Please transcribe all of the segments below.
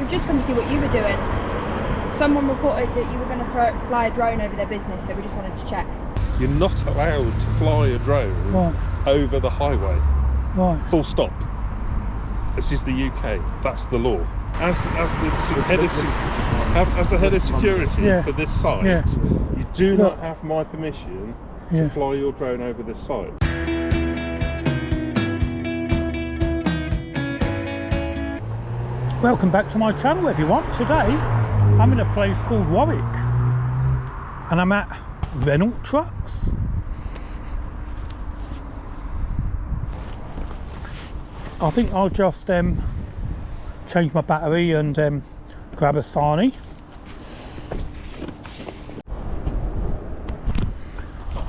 We've just come to see what you were doing. Someone reported that you were going to fly a drone over their business, so we just wanted to check. You're not allowed to fly a drone over the highway. Right. Full stop. This is the UK. That's the law. As the sort of head of security for this site, you do not have my permission to fly your drone over this site. Welcome back to my channel, everyone. Today I'm in a place called Warwick and I'm at Renault Trucks. I think I'll just change my battery and grab a sarnie.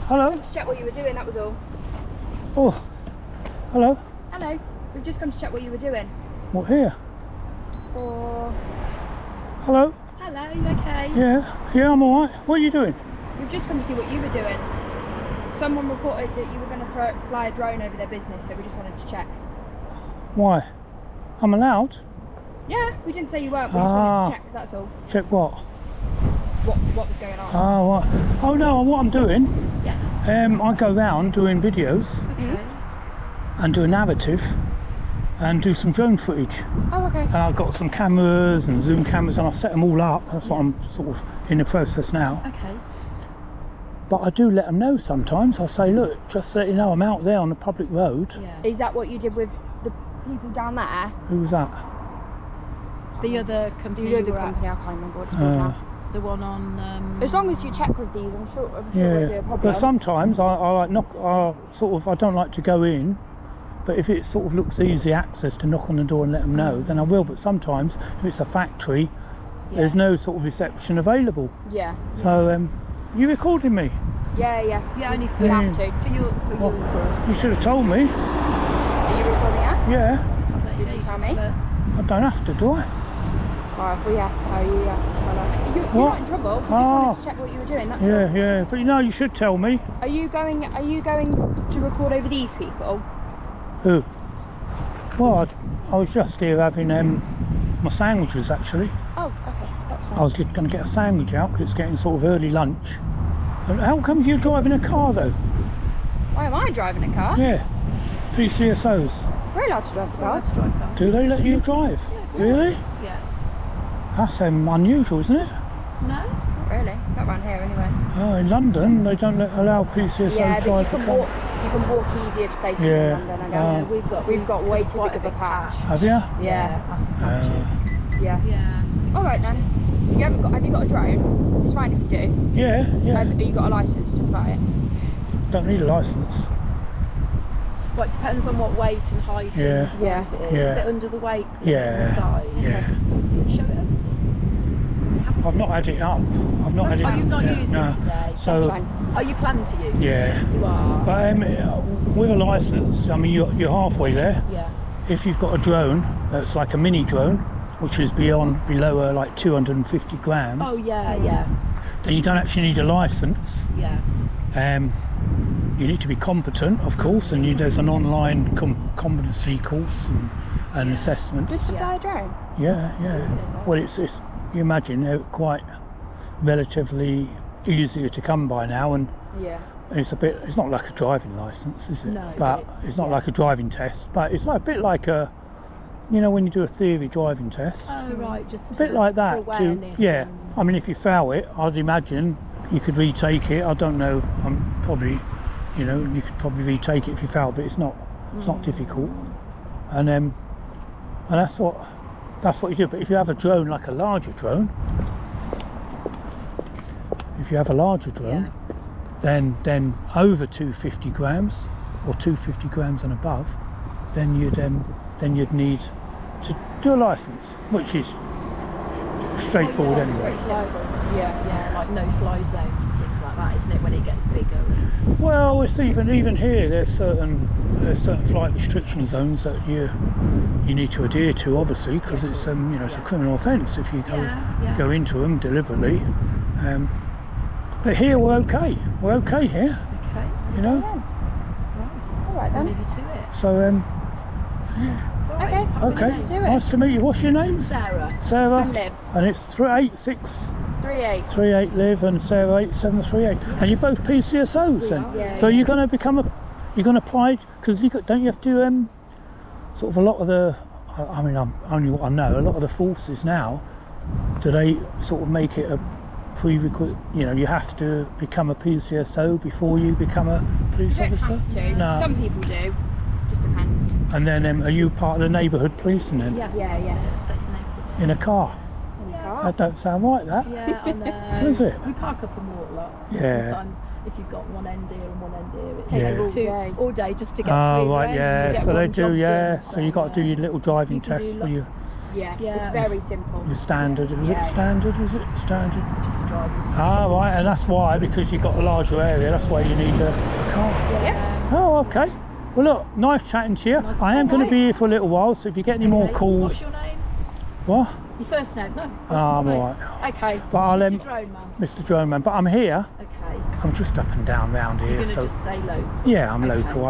Hello. Just check what you were doing, that was all. Oh, hello. Hello. We've just come to check what you were doing. What, here? For... Hello. Hello, you okay? Yeah, I'm alright. What are you doing? We've just come to see what you were doing. Someone reported that you were going to fly a drone over their business, so we just wanted to check. Why? I'm allowed? Yeah, we didn't say you weren't, we just wanted to check, that's all. Check what? What was going on. Oh, right. Oh no, what I'm doing, Yeah. I go round doing videos and do a narrative and do some drone footage. Oh, okay. And I've got some cameras and zoom cameras and I set them all up. That's what I'm sort of in the process now. Okay. But I do let them know sometimes. I say, look, just to let you know, I'm out there on the public road. Yeah. Is that what you did with the people down there? Who was that? The other company. The other company, I can't remember what it's called now. The one on. As long as you check with these, I'm sure it won't be a problem. But sometimes I don't like to go in. But if it sort of looks easy access to knock on the door and let them know, then I will. But sometimes if it's a factory, there's no sort of reception available. Yeah. So you recording me? Yeah. Yeah, only for you have to. For you and for us. You should have told me. Are you recording us? Yeah. Did you tell me? I don't have to, do I? Well, if we have to tell you, you have to tell us. You're not in trouble. We just wanted to check what you were doing. That's all. Yeah. But you know, you should tell me. Are you going to record over these people? Who? Well, I was just here having my sandwiches actually. Oh, okay, that's fine. I was just going to get a sandwich out because it's getting sort of early lunch. And how comes you're driving a car though? Why am I driving a car? Yeah, PCSOs. We're allowed to drive cars. Do they let you drive? Yeah, really? Yeah. That's unusual, isn't it? No. Not really. Not around here anyway. Oh, in London they don't allow PCSOs to Yeah, but drive you the can car. walk. You can walk easier to places in London, I guess. We've got way too big of a patch. Have you? Yeah. Massive patches. Yeah. Yeah. All right then. Have you got a drone? It's fine if you do. Yeah. Have you got a license to fly it? Don't need a license. Well, it depends on what weight and height and the size it is. Yeah. Is it under the weight? Yeah. On the side? Yeah. Show it us. I've not had it up. I've not had it Oh, up. you've not used No. it today? So, That's fine. Are you planning to use it? Yeah. You are? But with a license, I mean, you're halfway there. Yeah. If you've got a drone that's like a mini drone, which is below like 250 grams, Oh, yeah. then you don't actually need a license. Yeah. You need to be competent, of course, and there's an online competency course and assessment. Just to fly a drone? Yeah. Well, it's you imagine they're quite relatively easier to come by now, and it's not like a driving license, is it? No, but it's not like a driving test, but it's like a bit like when you do a theory driving test. Oh, right, just a bit like that. For awareness. I mean, if you fail it, I'd imagine you could retake it. I don't know. I'm probably, you could probably retake it if you fail, but it's not difficult. And that's what you do. But if you have a drone, like a larger drone, then over 250 grams or 250 grams and above, then you'd need to do a license, which is straightforward anyway. Yeah, like no-fly zones and things like that, isn't it? When it gets bigger. Well, it's even here. There's certain flight restriction zones that you need to adhere to, obviously, because it's it's a criminal offence if you go into them deliberately. But here we're okay. We're okay here. Okay. You know. Right. All right then. I'll leave you to it. So Well, Okay. Okay, Do it. nice to meet you. What's your name? Sarah. Sarah. And Liv. And it's 38638 38. Liv and Sarah 8738. And you're both PCSOs then? Yeah. So you're going to become you're going to apply, because don't you have to, sort of a lot of the, I mean, I'm only what I know, a lot of the forces now, do they sort of make it a prerequisite, you know, you have to become a PCSO before you become a police You don't officer? have to. No. Some people do. Just depends. And then are you part of the neighbourhood policing then? Yeah, Safe neighbourhood. In a car? In the car. That don't sound right, that. Yeah, I know. Does it? We park up and walk lots. But Yeah. sometimes if you've got one end here and one end here, it Takes takes all day. all day just to get to Oh either right, end, and yeah. you get So they one do, job yeah. done, So you got to do your little driving You can test do for your Yeah. Yeah. It's very simple. standard. Was Yeah. it standard? Was it standard? just a driving test. Ah right, and that's why, because you've got a larger area. That's why you need a car. Yeah. Oh okay. Well look, nice chatting to you. Nice I am to going to meet be here for a little while, so if you get any more Okay. calls, What's your name? what? Your first name? No. Ah, I'm say. alright. Okay. But I'll, Mr. Drone Man. Mr. Drone Man, but I'm here. Okay. I'm just up and down round You're here, gonna so just stay local. yeah, I'm Okay. local.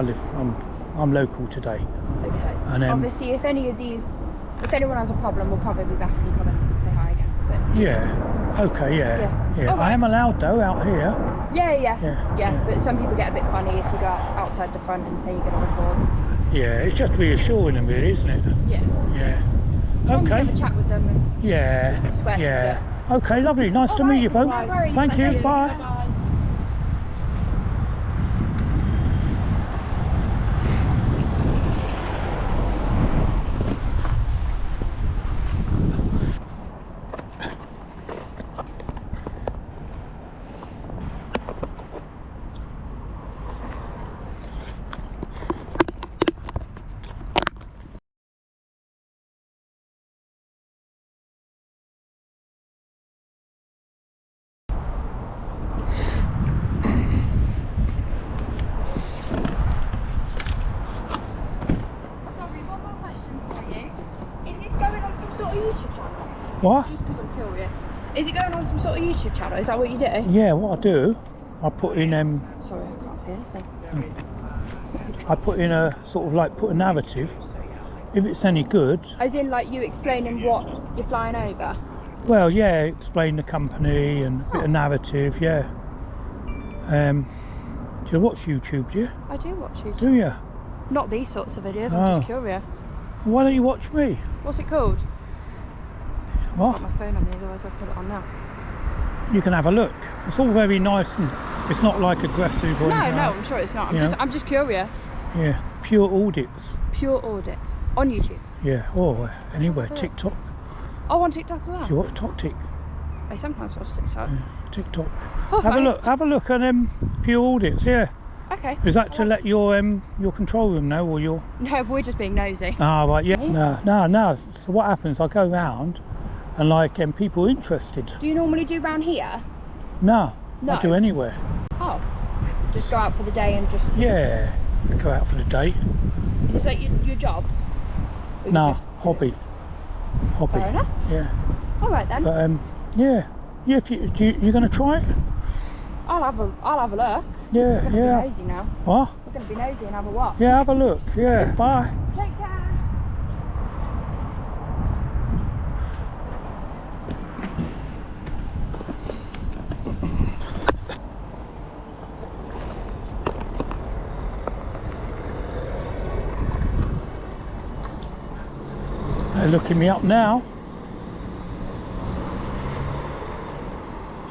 I'm local today, Okay. and Obviously, if anyone has a problem, we'll probably be back and come and say hi again. But yeah, okay, yeah. Yeah. I Alright. am allowed though out here. yeah. Yeah. But some people get a bit funny if you go outside the front and say you're going to record. Yeah, it's just reassuring them, really, isn't it? Yeah. Yeah. As long as you Okay. have a chat with them. And Yeah. Square, Yeah. Okay, lovely. Nice to meet you both. No worries. Thank you. Bye. Bye. Sorry, one more question for you. Is this going on some sort of YouTube channel? What? Just because I'm curious. Is it going on some sort of YouTube channel? Is that what you do? Yeah, what I do, I put in Sorry, I can't see anything. I put in a sort of like put a narrative. If it's any good, As in, like, you explaining what you're flying over? well, yeah, explain the company and a bit of narrative, yeah. Do you watch YouTube, do you? I do watch YouTube. Do you? Not these sorts of videos, I'm Oh. just curious. Why don't you watch me? What's it called? What? Got my phone on me, otherwise I'll put it on now. You can have a look. It's all very nice and it's not like aggressive or No, anything. no, like I'm sure it's not. You know? I'm just curious. that. Yeah, pure audits. Pure audits on YouTube. Yeah, or anywhere. TikTok. Oh, on TikTok as well. Do you watch TikTok? I sometimes watch TikTok. TikTok. Oh, Have a right. look. Have a look at pure audits. Yeah. Okay. Is that to let your control room know, or your? No, we're just being nosy. Ah, right. Yeah. No. So what happens? I go round, and like people interested. Do you normally do round here? No. No. I do anywhere. Oh. Just go out for the day and just... Yeah. Go out for the day. Is this like your job? Or you No, just- hobby. Hobby. Fair enough. Yeah. Alright then. But yeah. If you're gonna try it. I'll have a look. Yeah. We're gonna Yeah. be nosy now. What? We're gonna be nosy and have a watch. Yeah. Have a look. Yeah. Bye. Take care. They're looking me up now.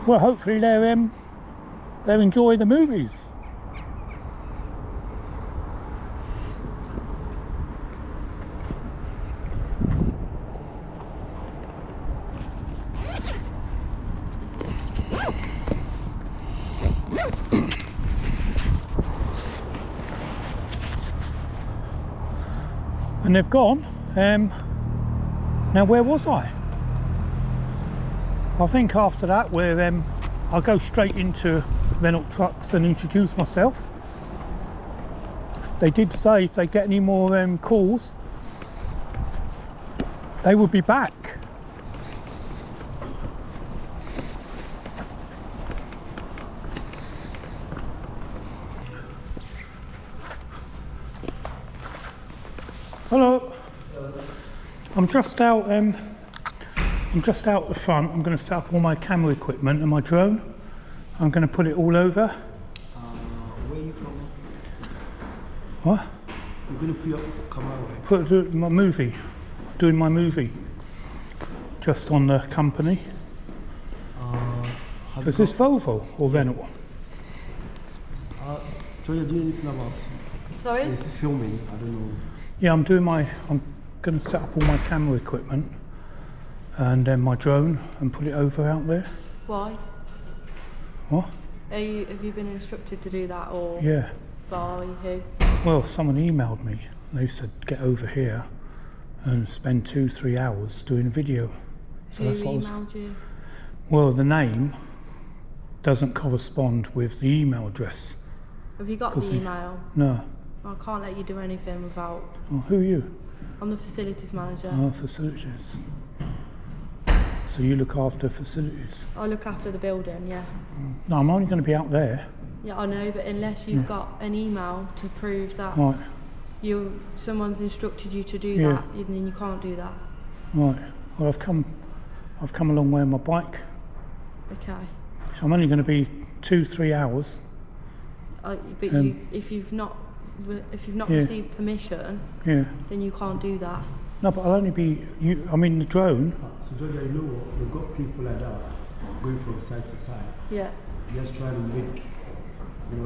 Well, hopefully they'll enjoy the movies. And they've gone. Now where was I? I think after that I'll go straight into Renault Trucks and introduce myself. They did say if they get any more calls, they would be back. Hello. I'm just out. I'm just out the front. I'm going to set up all my camera equipment and my drone. I'm going to put it all over. Where are you from? What? You're going to put your camera away? Put my movie. Doing my movie. Just on the company. Is this Volvo or Renault? So you're doing anything about? Sorry? It's filming. I don't know. Yeah, I'm going to set up all my camera equipment and then my drone and put it over out there. Why? What? Have you been instructed to do that, or Yeah. by who? Well, someone emailed me. They said get over here and spend 2-3 hours doing a video. So Who that's what I was. emailed you? Well, the name doesn't correspond with the email address. Have you got Cause the email? No. I can't let you do anything without. Oh, who are you? I'm the facilities manager. Oh, facilities. So you look after facilities? I look after the building, yeah. No, I'm only going to be out there. Yeah, I know, but unless you've got an email to prove that Right, someone's instructed you to do Yeah. that, then you can't do that. right. Well, I've come a long way on my bike. Okay. So I'm only going to be 2-3 hours. But if you've not Yeah. received permission, Yeah. then you can't do that. No, but I'll only be. The drone. So Georgia, you know what? We've got people like that going from side to side, Yeah. just trying to make,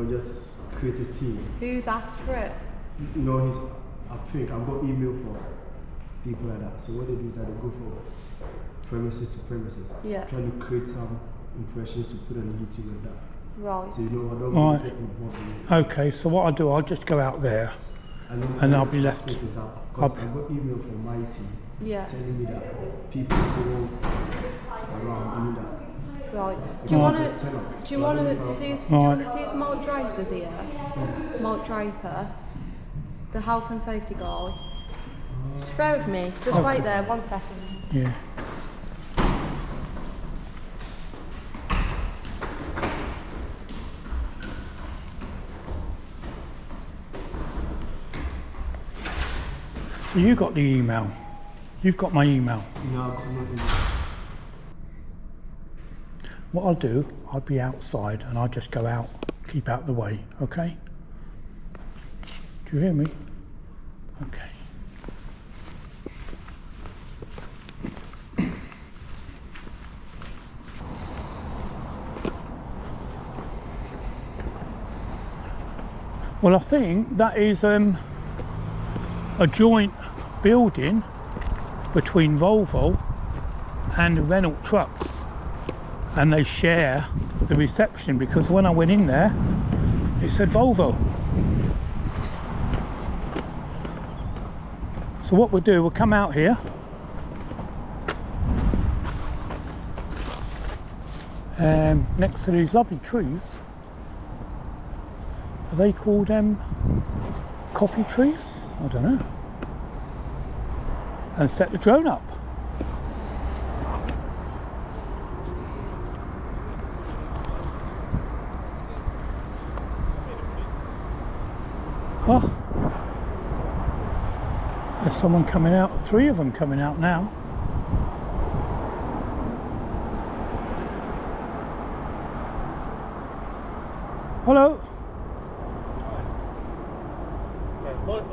just create a scene. Who's asked for it? I think I've got email for people like that. So what they do is that they go from premises to premises, Yeah. trying to create some impressions to put on YouTube and that. Right. So I don't Right. really get involved in it. Okay, so what I'll do, I'll just go out there. And I'll be left- Because I got email from my team Yeah. telling me that people go around doing that. Right. Because Do you want there's to? 10 of them. Do you So I want don't know to if I- see? Right. Do you want to see if Mark Draper's here? Mark Draper, the health and safety guy. Just bear with me. Just Okay. wait there 1 second. Yeah. So you got the email. You've got my email. No, I've got no email. What I'll do, I'll be outside and I'll just go out, keep out the way, okay? Do you hear me? Okay. Well, I think that is a joint building between Volvo and Renault Trucks, and they share the reception, because when I went in there it said Volvo. So what we'll do, we'll come out here next to these lovely trees. Are they called coffee trees? I don't know. And set the drone up. Oh, there's someone coming out, 3 of them coming out now. Hello.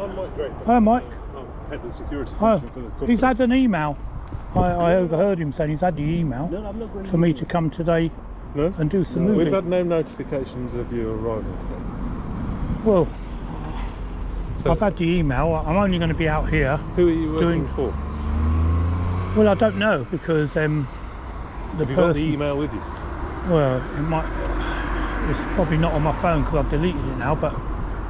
I'm Mike Draper. Hi, Mike. I'm head of security Oh, function for the company. he's had an email. I overheard him saying he's had the email No, I'm not going for me to come today No? and do some We've moving. had no notifications of you arriving Well, today. I've had the email. I'm only going to be out here. Who are you working doing- for? Well, I don't know, because the Have you got the person. email with you? Well, it might. It's probably not on my phone because I've deleted it now. But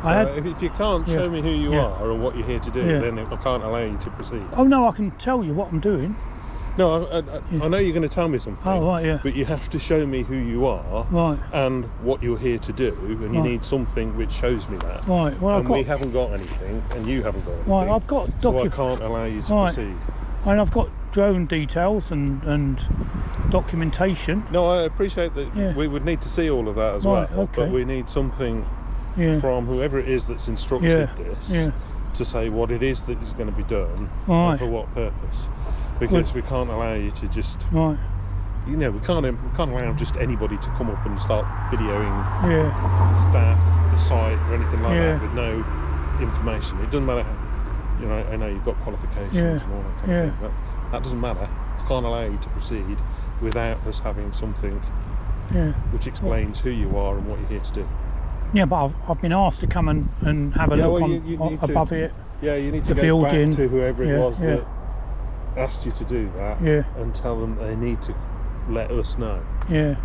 I had. If you can't Yeah. show me who you Yeah. are or what you're here to do, Yeah. then I can't allow you to proceed. Oh no, I can tell you what I'm doing. No, I know you're going to tell me something. Oh right, yeah. But you have to show me who you are Right, and what you're here to do, and you Right. need something which shows me that. right. Well, I've And we got. haven't got anything, and you haven't got anything. Right, I've got so I can't allow you to Right. proceed. And I've got drone details and documentation. No, I appreciate that. Yeah. We would need to see all of that as Right, well, okay. but we need something Yeah. from whoever it is that's instructed Yeah, this yeah. to say what it is that is going to be done Right. and for what purpose, because we can't allow you to just, Right. you know, we can't allow just anybody to come up and start videoing Yeah. staff, the site, or anything like Yeah. that with no information. It doesn't matter how, you know, I know you've got qualifications Yeah. and all that kind of thing, but that doesn't matter. I can't allow you to proceed without us having something Yeah. which explains who you are and what you're here to do. Yeah, but I've been asked to come and have a Yeah, look well, on, you need to- above it. Yeah, you need The to go building. back to whoever it Yeah, was yeah. that asked you to do that Yeah. and tell them they need to let us know. Yeah.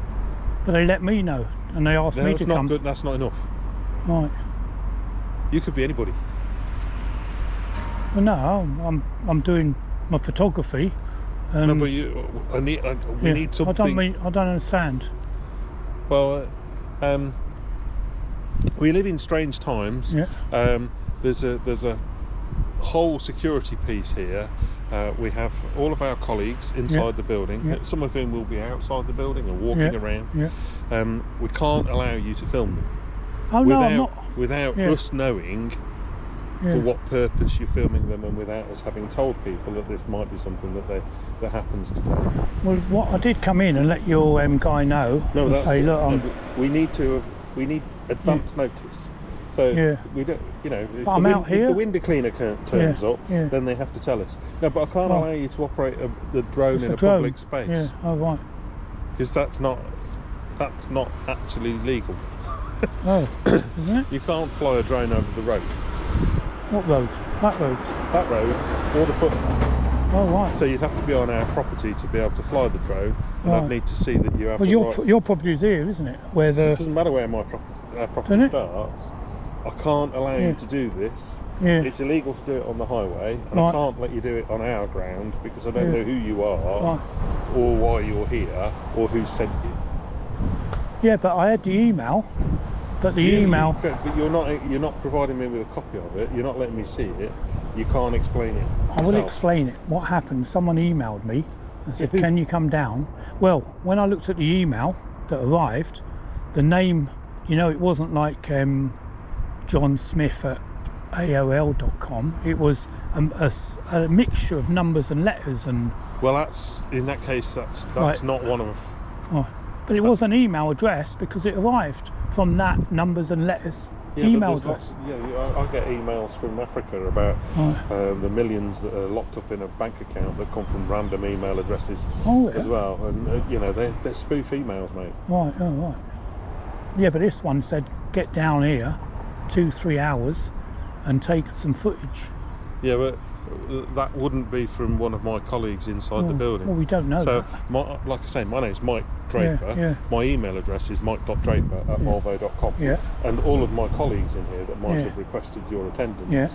But they let me know, and they asked No, me that's to not come. good. That's not enough. Right. You could be anybody. Well, no, I'm doing my photography. No, but we yeah. need something. I don't understand. Well, we live in strange times. Yeah. There's a whole security piece here. We have all of our colleagues inside the building. Yeah. Some of whom will be outside the building and walking around. Yeah. We can't allow you to film them Oh no, I'm not. without Yeah. us knowing Yeah. for what purpose you're filming them, and without us having told people that this might be something that happens today. Well, what I did come in and let your guy know No, and that's say, look, no, we need advance notice. So Yeah. we don't, you know, if But I'm out if here. the window cleaner turns Yeah, up, yeah. then they have to tell us. No, but I can't Well, allow you to operate the drone it's in a drone. public space Yeah. Oh right. because that's not actually legal. Oh, isn't it? You can't fly a drone over the road, What road? That road. that road, or the footpath. Oh right. So you'd have to be on our property to be able to fly the drone, and Right. I'd need to see that you have Well, the right. your property's here, isn't it? Where It the doesn't matter where my property Doesn't it? starts. I can't allow Yeah. you to do this. yeah. It's illegal to do it on the highway, and I Right. can't let you do it on our ground because I don't Yeah. know who you are, Right. or why you're here, or who sent you. Yeah, but I had the email. But the email. But you're not providing me with a copy of it. You're not letting me see it. You can't explain it. I will yourself. explain it. What happened? Someone emailed me and said, Yeah, who? "Can you come down?" Well, when I looked at the email that arrived, the name, you know, it wasn't like John Smith at AOL.com. It was a mixture of numbers and letters, and Well, in that case, that's Right. not one of. but it was an email address because it arrived from that numbers and letters Yeah, email but there's address. I get emails from Africa about Right. the millions that are locked up in a bank account that come from random email addresses Oh, yeah. as well, and you know they're spoof emails, mate. Right, oh right. Yeah, but this one said, "Get down here, 2-3 hours, and take some footage." Yeah, but that wouldn't be from one of my colleagues inside the building. Well, we don't know So, that. like I say, my name's Mike Draper. Yeah. My email address is mike.draper@volvo.com. Yeah. And all of my colleagues in here that might Yeah. have requested your attendance, Yeah.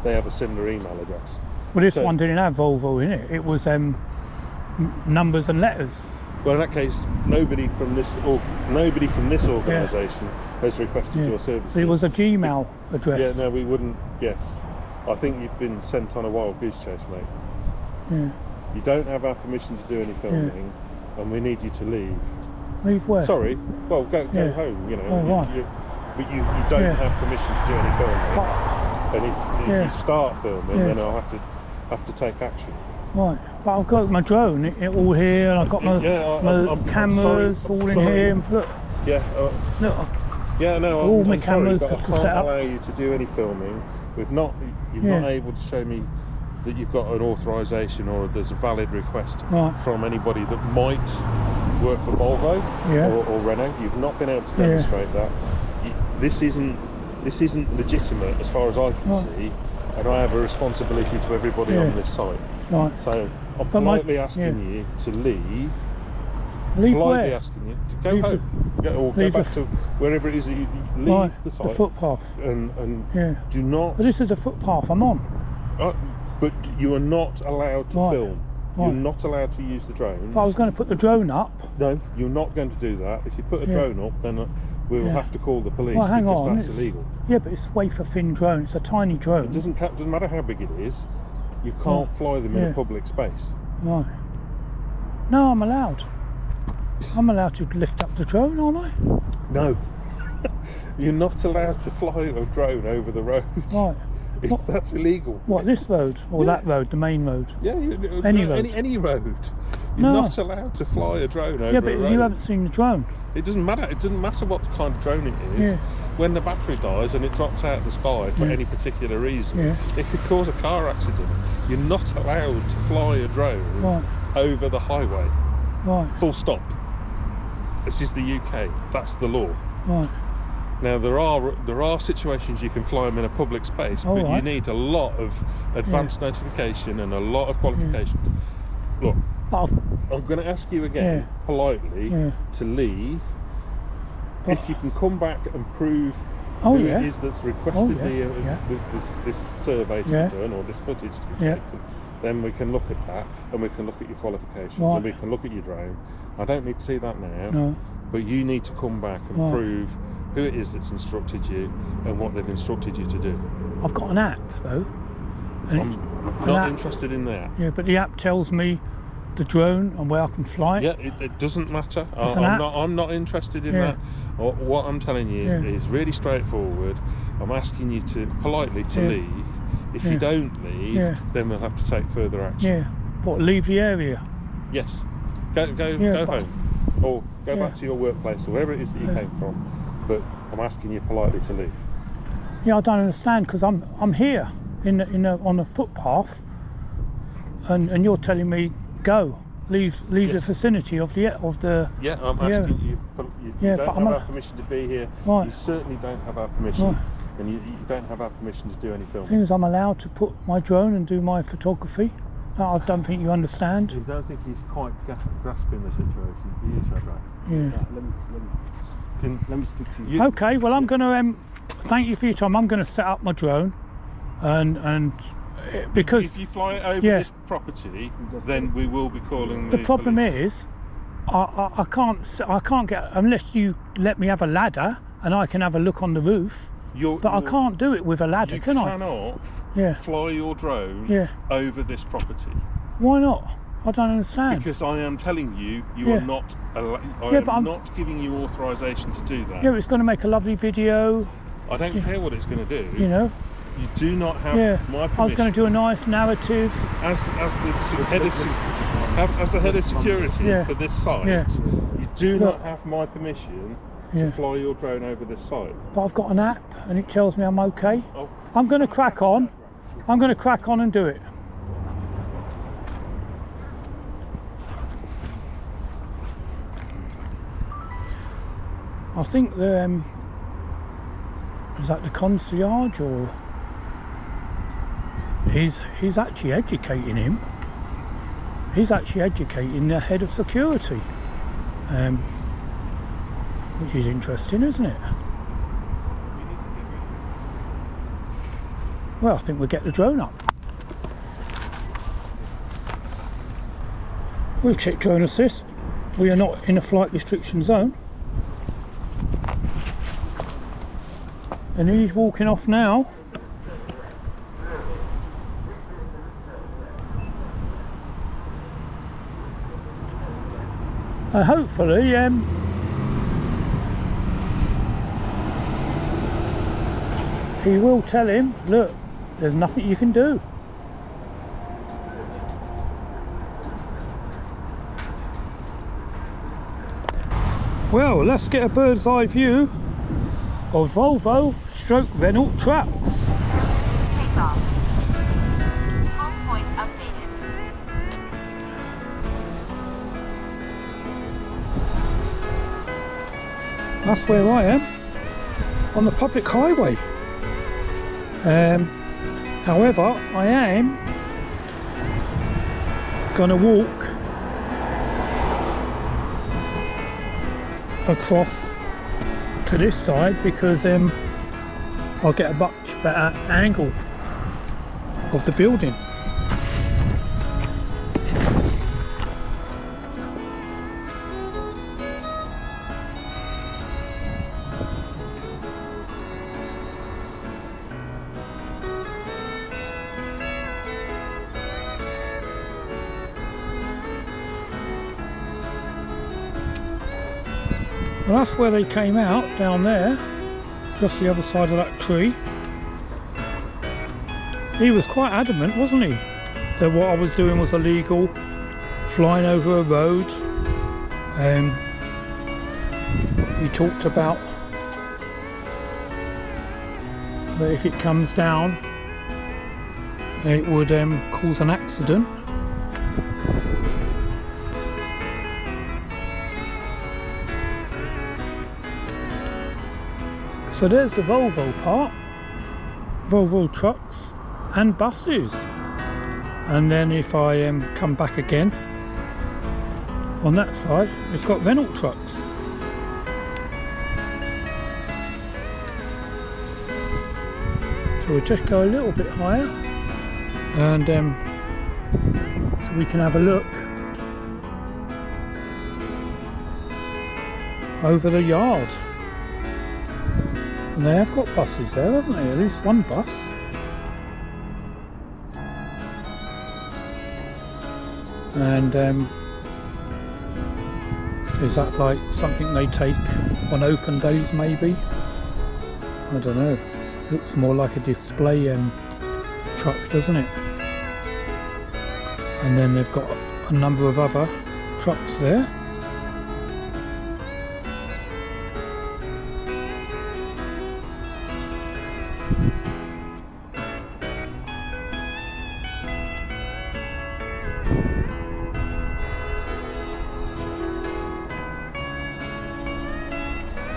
they have a similar email address. Well, this So- one didn't have Volvo in it. It was numbers and letters. Well, in that case, nobody from this organisation has requested Yeah. your services. It was a Gmail address. Yeah, no, we wouldn't. Yes, I think you've been sent on a wild goose chase, mate. Yeah. You don't have our permission to do any filming, and we need you to leave. Leave where? Sorry, well, go Yeah. home. You know, Oh, right. but you don't Yeah. have permission to do any filming. But, And if Yeah. you start filming, Yeah. then I'll have to take action. right. But I've got my drone it all here, and I've got my, Yeah, my I'm cameras sorry, I'm all in sorry. here. Look, Yeah. look. Yeah, no, All my I'm cameras sorry, but got I to can't set up. allow you to do any filming. You've Yeah. not able to show me that you've got an authorisation or there's a valid request Right. from anybody that might work for Volvo Yeah. or Renault. You've not been able to Yeah. demonstrate that. This isn't legitimate as far as I can Right. see, and I have a responsibility to everybody Yeah. on this site. Right. So I'm But my- politely asking you to leave. Leave Politely where? asking you to go Leave home, or go leave back the- to wherever it is that you leave Right. the site. The footpath. And Yeah. do not. But this is the footpath I'm on. But you are not allowed to Right. film. Right. You're not allowed to use the drones. But I was going to put the drone up. No, you're not going to do that. If you put a Yeah. drone up, then we will Yeah. have to call the police Well, hang because on. that's it's- illegal. Yeah, but it's wafer thin drone. It's a tiny drone. It doesn't matter how big it is. You can't fly them in Yeah. a public space. Right. No, I'm allowed. I'm allowed to lift up the drone, aren't I? No, you're not allowed to fly a drone over the roads. Right. That's illegal. What, this road or that road, the main road? Yeah, Any road. Any road. You're No. not allowed to fly a drone over Yeah, but a road. you haven't seen the drone. It doesn't matter. It doesn't matter what kind of drone it is. Yeah. When the battery dies and it drops out of the sky for any particular reason, Yeah. it could cause a car accident. You're not allowed to fly a drone Right. over the highway. Right, Full stop. This is the UK. That's the law. right. Now there are situations you can fly them in a public space, All but you right. need a lot of advanced notification and a lot of qualifications. Look, But I'm going to ask you again, politely, to leave. But- If you can come back and prove Oh, who yeah. it is that's requested yeah. this survey to Yeah. be done, or this footage to be Yeah. taken, then we can look at that, and we can look at your qualifications, Right. and we can look at your drone. I don't need to see that now, no, but you need to come back and Right. prove who it is that's instructed you and what they've instructed you to do. I've got an app though. And I'm it's, not app- interested in that. yeah, but the app tells me the drone and where I can fly it. Yeah, it doesn't matter. It's an app. I'm not interested in Yeah. that. What I'm telling you Yeah. is really straightforward. I'm asking you to politely to Yeah. leave. If Yeah. you don't leave, Yeah. then we'll have to take further action. Yeah, what, leave the area? Yes. Go Yeah, but- home, or go Yeah. back to your workplace or wherever it is that you Yeah. came from. But I'm asking you politely to leave. Yeah, I don't understand because I'm here on the footpath, and you're telling me go, leave the Yes. vicinity of the Yeah, I'm Yeah. asking you. You Yeah, don't but have I'm our not- permission to be here. Right. You certainly don't have our permission, Right. and you don't have our permission to do any filming. thing is I'm allowed to put my drone and do my photography. I don't think you understand. I don't think he's quite grasping the situation. He is, Shadrach. Yeah. Let me speak to you. Okay, well I'm going to thank you for your time. I'm going to set up my drone, and because If you fly it over Yeah. this property, then we will be calling the problem police. is I can't get unless you let me have a ladder and I can have a look on the roof. But I can't do it with a ladder, You can I? cannot Yeah. fly your drone Yeah. over this property, Why not? I don't understand. because I am telling you, you Yeah. are not. I Yeah, but am I'm- not giving you authorization to do that. Yeah, it's going to make a lovely video. I don't care what it's going to do. You know. You do not have Yeah. my permission. I was going to do a nice narrative. As the sort of head of security Yeah. for this site, Yeah. you do Look. not have my permission Yeah. to fly your drone over this site. But I've got an app and it tells me I'm okay. Oh. I'm going to crack on. I'm going to crack on and do it. I think the is that the concierge, or he's actually educating him. He's actually educating the head of security, which is interesting, isn't it? Well, I think we'll get the drone up. We've checked drone assist. We are not in a flight restriction zone. And he's walking off now. Hopefully, he will tell him, look, there's nothing you can do. Well, let's get a bird's eye view of Volvo / Renault Trucks. Takeoff. Home point updated. That's where I am, on the public highway. However, I am gonna walk across to this side because I'll get a much better angle of the building. Well, that's where they came out, down there, just the other side of that tree. he was quite adamant, wasn't he, that what I was doing was illegal, flying over a road. He talked about that if it comes down, it would cause an accident. So there's the Volvo part, Volvo trucks and buses. And then if I come back again, on that side, it's got Renault Trucks. So we'll just go a little bit higher, and so we can have a look over the yard. And they have got buses there, haven't they? At least one bus. And is that like something they take on open days maybe? I don't know. Looks more like a display truck, doesn't it? And then they've got a number of other trucks there.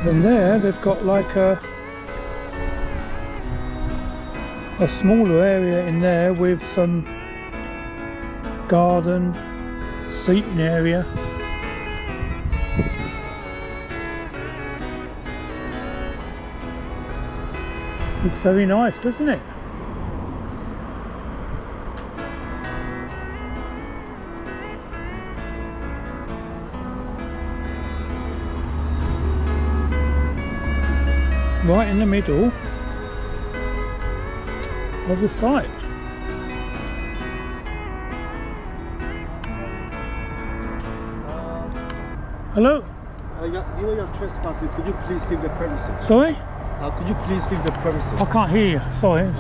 Then there they've got like a smaller area in there with some garden, seating area. Looks very nice, doesn't it? Right in the middle of the site. Hello? You know you're trespassing. Could you please leave the premises? Sorry? Could you please leave the premises? I can't hear you. Sorry.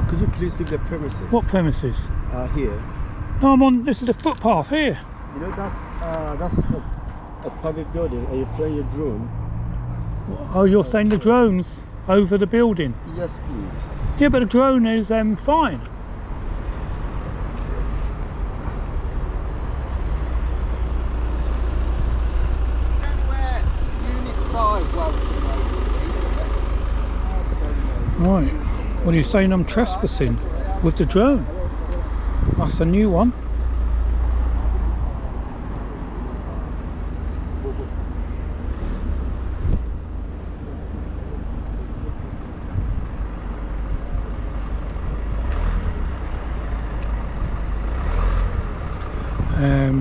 Could you please leave the premises? What premises? Here. No, I'm on. This is the footpath here. You know that's a private building, and you're flying your drone. Oh, you're saying the drone's over the building? Yes, please. Yeah, but the drone is fine. Right. What are you saying? I'm trespassing with the drone? That's a new one.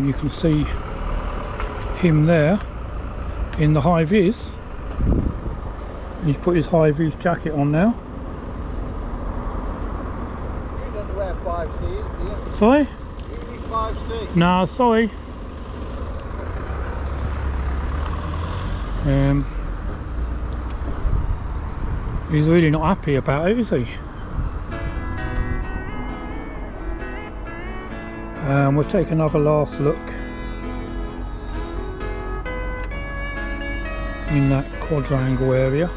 You can see him there in the high-vis. He's put his high-vis jacket on now. You don't wear 5Cs, do you? Sorry? You need 5C. No, sorry. He's really not happy about it, is he? We'll take another last look in that quadrangle area.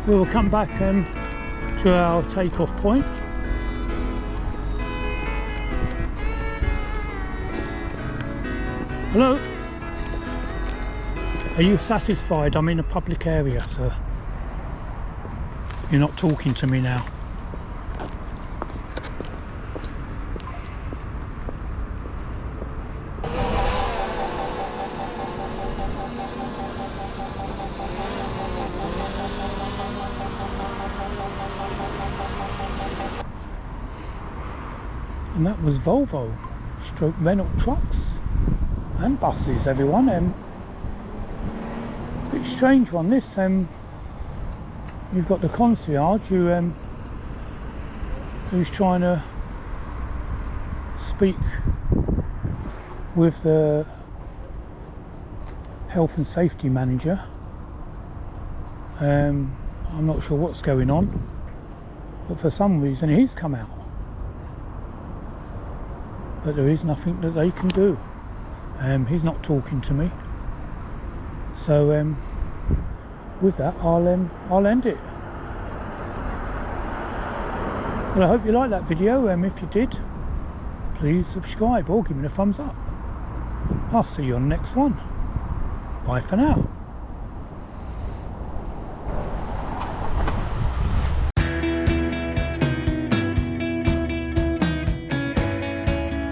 We'll come back to our takeoff point. Hello? Are you satisfied? I'm in a public area, sir. You're not talking to me now. And that was Volvo stroke Renault Trucks and buses, everyone. Bit strange one this. You've got the concierge who's trying to speak with the health and safety manager, I'm not sure what's going on, but for some reason he's come out. But there is nothing that they can do. He's not talking to me. So with that, I'll end it. Well, I hope you liked that video. If you did, please subscribe or give me a thumbs up. I'll see you on the next one. Bye for now.